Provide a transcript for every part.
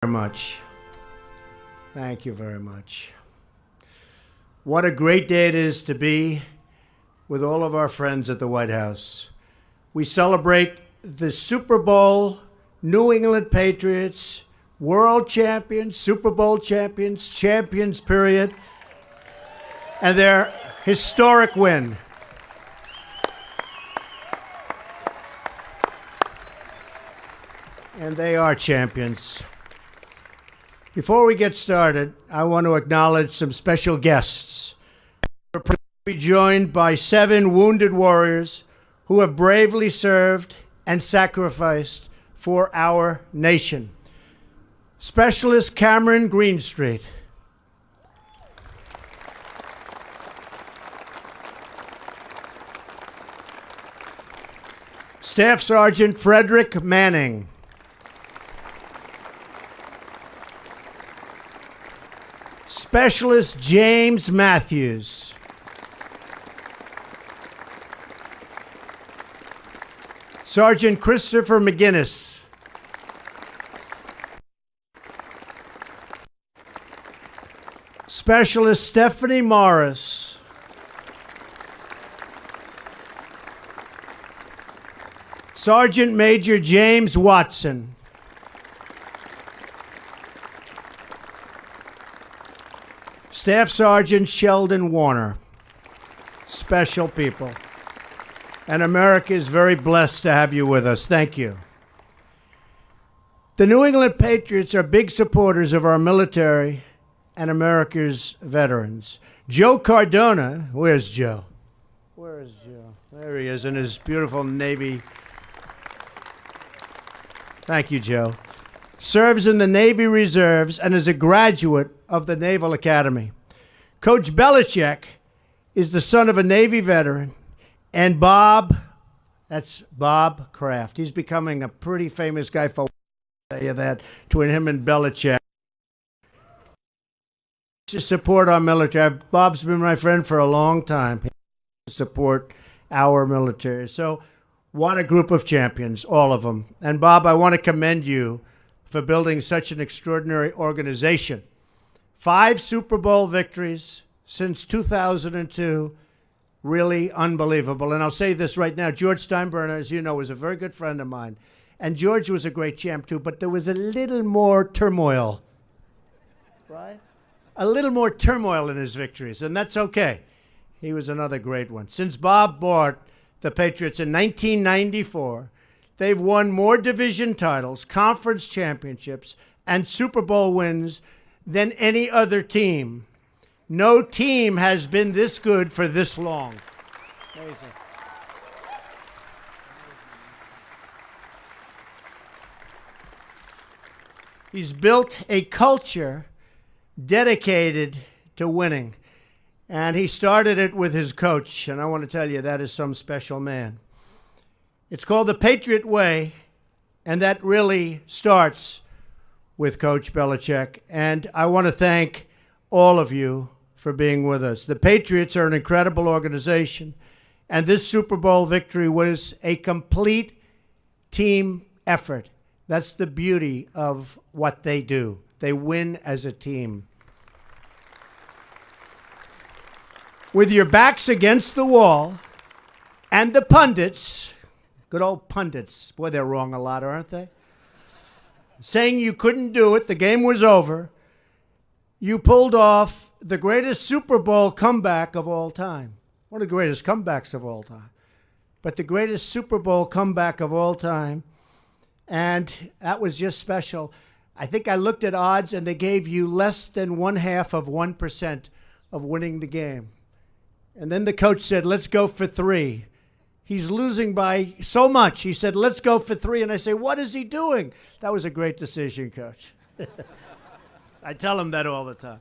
Very much. Thank you very much. What a great day it is to be with all of our friends at the White House. We celebrate the Super Bowl, New England Patriots, world champions, Super Bowl champions, champions period, and their historic win. And they are champions. Before we get started, I want to acknowledge some special guests. We're proud to be joined by 7 wounded warriors who have bravely served and sacrificed for our nation. Specialist Cameron Greenstreet. Staff Sergeant Frederick Manning. Specialist James Matthews. Sergeant Christopher McGinnis. Specialist Stephanie Morris. Sergeant Major James Watson. Staff Sergeant Sheldon Warner. Special people. And America is very blessed to have you with us. Thank you. The New England Patriots are big supporters of our military and America's veterans. Joe Cardona, where's Joe? Where is Joe? There he is in his beautiful Navy. Thank you, Joe. Serves in the Navy Reserves and is a graduate of the Naval Academy. Coach Belichick is the son of a Navy veteran, and Bob, that's Bob Kraft. He's becoming a pretty famous guy for that between him and Belichick. To support our military. Bob's been my friend for a long time. To support our military. So what a group of champions, all of them. And Bob, I want to commend you for building such an extraordinary organization. 5 Super Bowl victories since 2002. Really unbelievable. And I'll say this right now. George Steinbrenner, as you know, was a very good friend of mine. And George was a great champ, too. But there was a little more turmoil. Right? A little more turmoil in his victories. And that's okay. He was another great one. Since Bob bought the Patriots in 1994, they've won more division titles, conference championships, and Super Bowl wins than any other team. No team has been this good for this long. Amazing. He's built a culture dedicated to winning. And he started it with his coach. And I want to tell you, that is some special man. It's called the Patriot Way, and that really starts with Coach Belichick. And I want to thank all of you for being with us. The Patriots are an incredible organization, and this Super Bowl victory was a complete team effort. That's the beauty of what they do. They win as a team. With your backs against the wall and the pundits, good old pundits, boy, they're wrong a lot, aren't they? Saying you couldn't do it, the game was over, you pulled off the greatest Super Bowl comeback of all time. One of the greatest comebacks of all time. But the greatest Super Bowl comeback of all time. And that was just special. I think I looked at odds, and they gave you less than 0.5% of winning the game. And then the coach said, let's go for 3. He's losing by so much. He said, let's go for 3. And I say, what is he doing? That was a great decision, Coach. I tell him that all the time.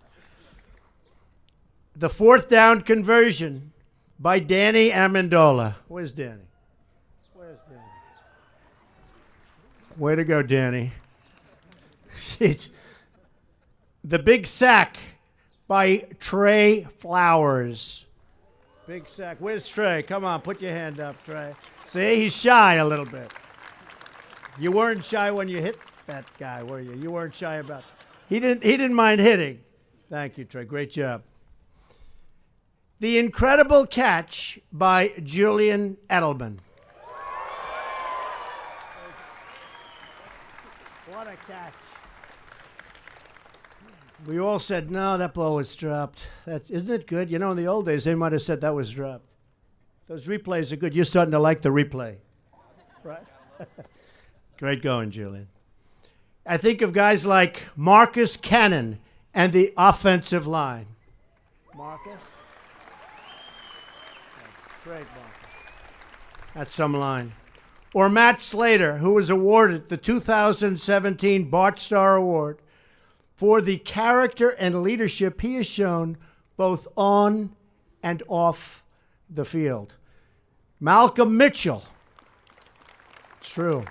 The 4th down conversion by Danny Amendola. Where's Danny? Where's Danny? Way to go, Danny. The big sack by Trey Flowers. Big sack. Where's Trey? Come on, put your hand up, Trey. See, he's shy a little bit. You weren't shy when you hit that guy, were you? You weren't shy about it. He didn't mind hitting. Thank you, Trey. Great job. The incredible catch by Julian Edelman. What a catch. We all said, no, that ball was dropped. Isn't it good? You know, in the old days, they might have said that was dropped. Those replays are good. You're starting to like the replay. Right? Great going, Julian. I think of guys like Marcus Cannon and the offensive line. Marcus? Great, Marcus. That's some line. Or Matt Slater, who was awarded the 2017 Bart Starr Award for the character and leadership he has shown both on and off the field. Malcolm Mitchell. True.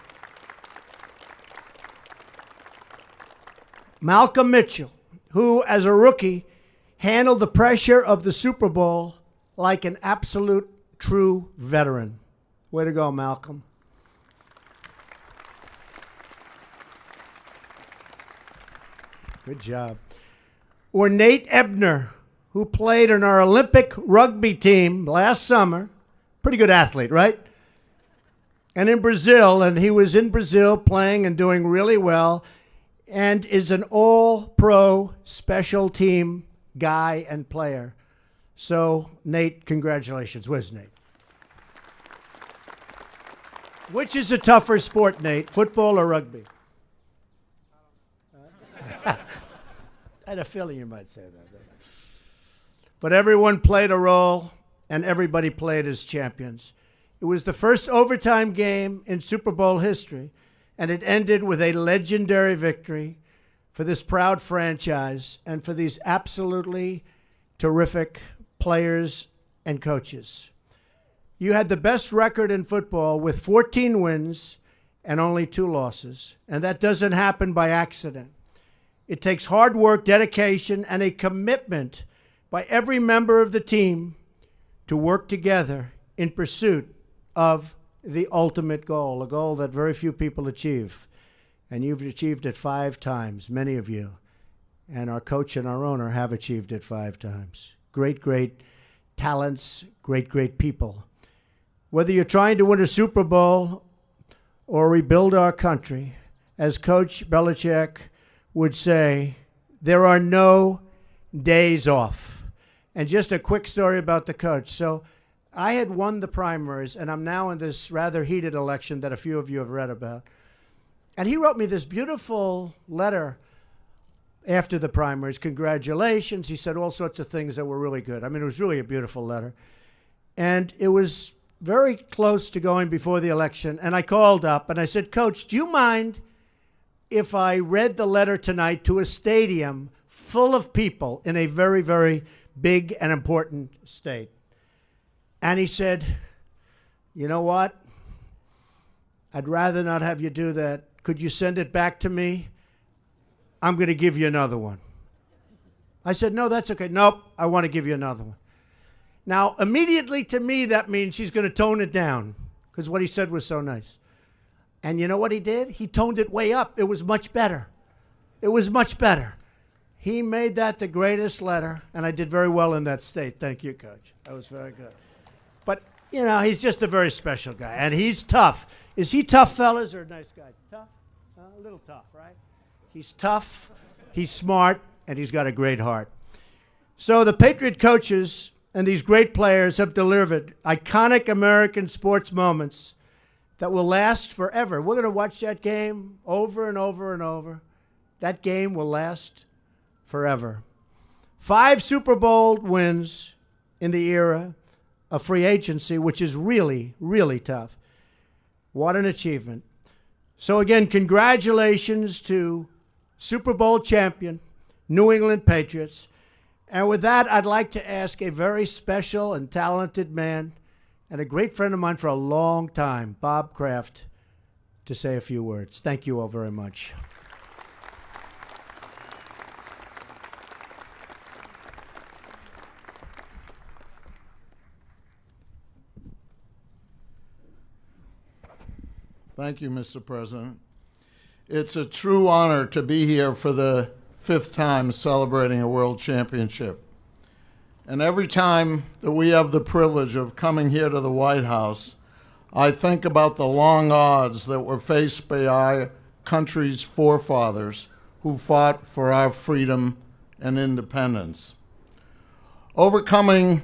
Malcolm Mitchell, who as a rookie handled the pressure of the Super Bowl like an absolute true veteran. Way to go, Malcolm. Good job. Or Nate Ebner, who played in our Olympic rugby team last summer. Pretty good athlete, right? And in Brazil, and he was in Brazil playing and doing really well, and is an all-pro special team guy and player. So, Nate, congratulations. Where's Nate? Which is a tougher sport, Nate, football or rugby? I had a feeling you might say that. But everyone played a role, and everybody played as champions. It was the first overtime game in Super Bowl history, and it ended with a legendary victory for this proud franchise and for these absolutely terrific players and coaches. You had the best record in football with 14 wins and only 2 losses, and that doesn't happen by accident. It takes hard work, dedication, and a commitment by every member of the team to work together in pursuit of the ultimate goal, a goal that very few people achieve. And you've achieved it 5 times, many of you. And our coach and our owner have achieved it 5 times. Great, great talents, great, great people. Whether you're trying to win a Super Bowl or rebuild our country, as Coach Belichick would say, there are no days off. And just a quick story about the coach. So I had won the primaries, and I'm now in this rather heated election that a few of you have read about. And he wrote me this beautiful letter after the primaries. Congratulations. He said all sorts of things that were really good. I mean, it was really a beautiful letter. And it was very close to going before the election. And I called up and I said, Coach, do you mind if I read the letter tonight to a stadium full of people in a very, very big and important state? And he said, you know what? I'd rather not have you do that. Could you send it back to me? I'm going to give you another one. I said, no, that's okay. Nope, I want to give you another one. Now, immediately to me, that means he's going to tone it down because what he said was so nice. And you know what he did? He toned it way up. It was much better. It was much better. He made that the greatest letter, and I did very well in that state. Thank you, Coach. That was very good. But, you know, he's just a very special guy, and he's tough. Is he tough, fellas, or a nice guy? Tough? A little tough, right? He's tough, he's smart, and he's got a great heart. So the Patriot coaches and these great players have delivered iconic American sports moments that will last forever. We're going to watch that game over and over and over. That game will last forever. 5 Super Bowl wins in the era of free agency, which is really, really tough. What an achievement. So again, congratulations to Super Bowl champion, New England Patriots. And with that, I'd like to ask a very special and talented man and a great friend of mine for a long time, Bob Kraft, to say a few words. Thank you all very much. Thank you, Mr. President. It's a true honor to be here for the 5th time celebrating a world championship. And every time that we have the privilege of coming here to the White House, I think about the long odds that were faced by our country's forefathers who fought for our freedom and independence. Overcoming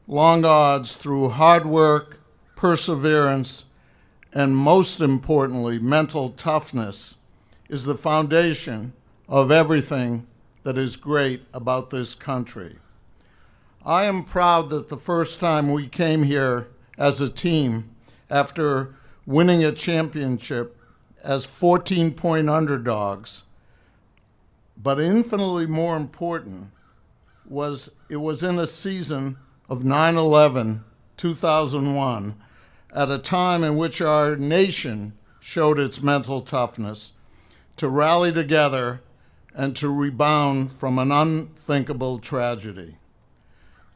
long odds through hard work, perseverance, and most importantly, mental toughness is the foundation of everything that is great about this country. I am proud that the first time we came here as a team after winning a championship as 14-point underdogs, but infinitely more important was it was in a season of 9/11, 2001, at a time in which our nation showed its mental toughness to rally together and to rebound from an unthinkable tragedy.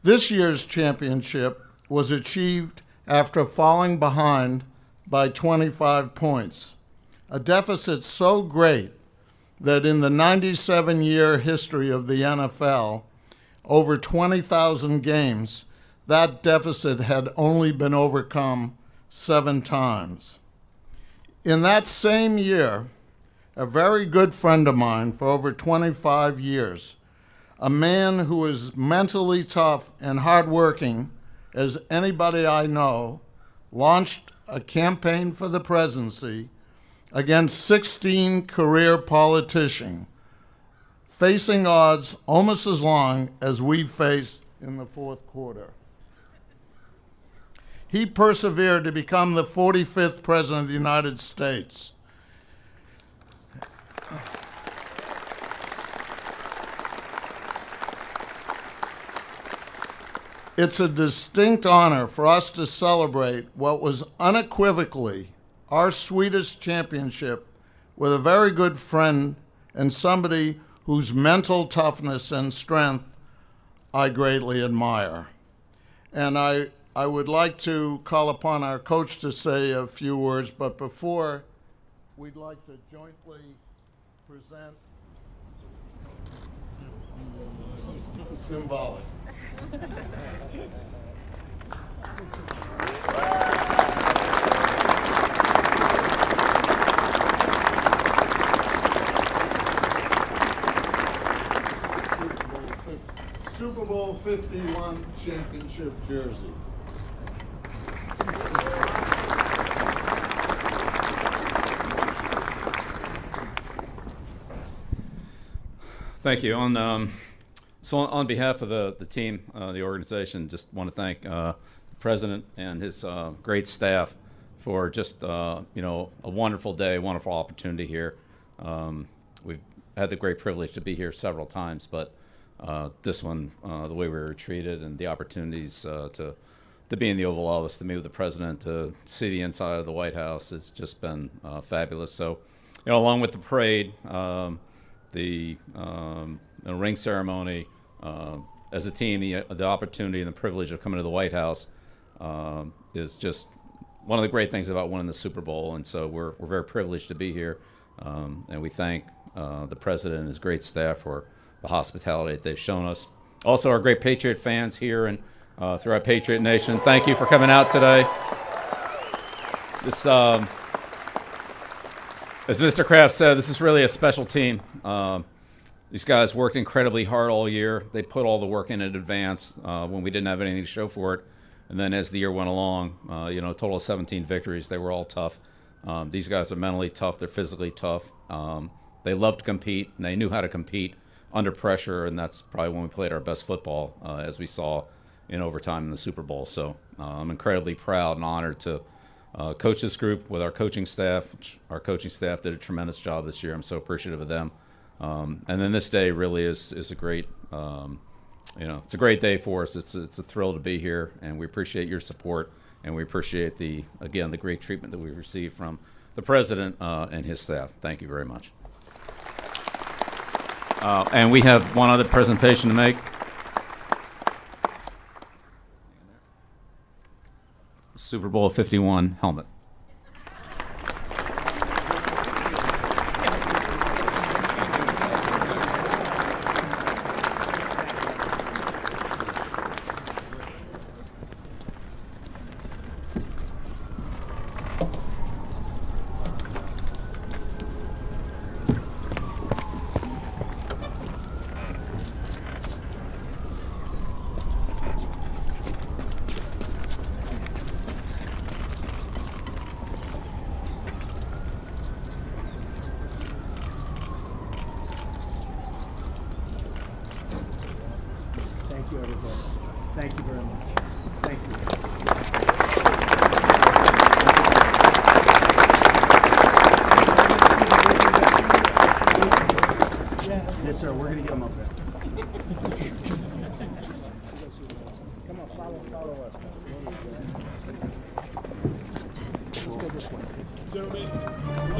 This year's championship was achieved after falling behind by 25 points, a deficit so great that in the 97-year history of the NFL, over 20,000 games, that deficit had only been overcome 7 times. In that same year, a very good friend of mine for over 25 years, a man who is mentally tough and hardworking as anybody I know, launched a campaign for the presidency against 16 career politicians, facing odds almost as long as we faced in the fourth quarter. He persevered to become the 45th President of the United States. It's a distinct honor for us to celebrate what was unequivocally our sweetest championship with a very good friend and somebody whose mental toughness and strength I greatly admire. And I would like to call upon our coach to say a few words, but before, we'd like to jointly present symbolic. Super Bowl 51 championship jersey. Thank you. So on behalf of the team, the organization, just want to thank the president and his great staff for just a wonderful day, wonderful opportunity here. We've had the great privilege to be here several times, but this one, the way we were treated and the opportunities to be in the Oval Office, to meet with the president, to see the inside of the White House, it's just been fabulous. So, along with the parade, the ring ceremony, as a team, the opportunity and the privilege of coming to the White House is just one of the great things about winning the Super Bowl. And so we're very privileged to be here, and we thank the president and his great staff for the hospitality that they've shown us. Also, our great Patriot fans here and throughout Patriot Nation, thank you for coming out today. This, as Mr. Kraft said, this is really a special team. These guys worked incredibly hard all year. They put all the work in advance when we didn't have anything to show for it. And then as the year went along, a total of 17 victories. They were all tough. These guys are mentally tough. They're physically tough. They love to compete, and they knew how to compete under pressure, and that's probably when we played our best football, as we saw in overtime in the Super Bowl. So I'm incredibly proud and honored to coach this group with our coaching staff. Our coaching staff did a tremendous job this year. I'm so appreciative of them. And then this day really is a great, it's a great day for us. It's a thrill to be here, and we appreciate your support, and we appreciate the great treatment that we've received from the president and his staff. Thank you very much. And we have one other presentation to make. Super Bowl 51 helmet. Yes, sir. We're going to get them up there. Come on, follow us. Let's go this way. Gentlemen.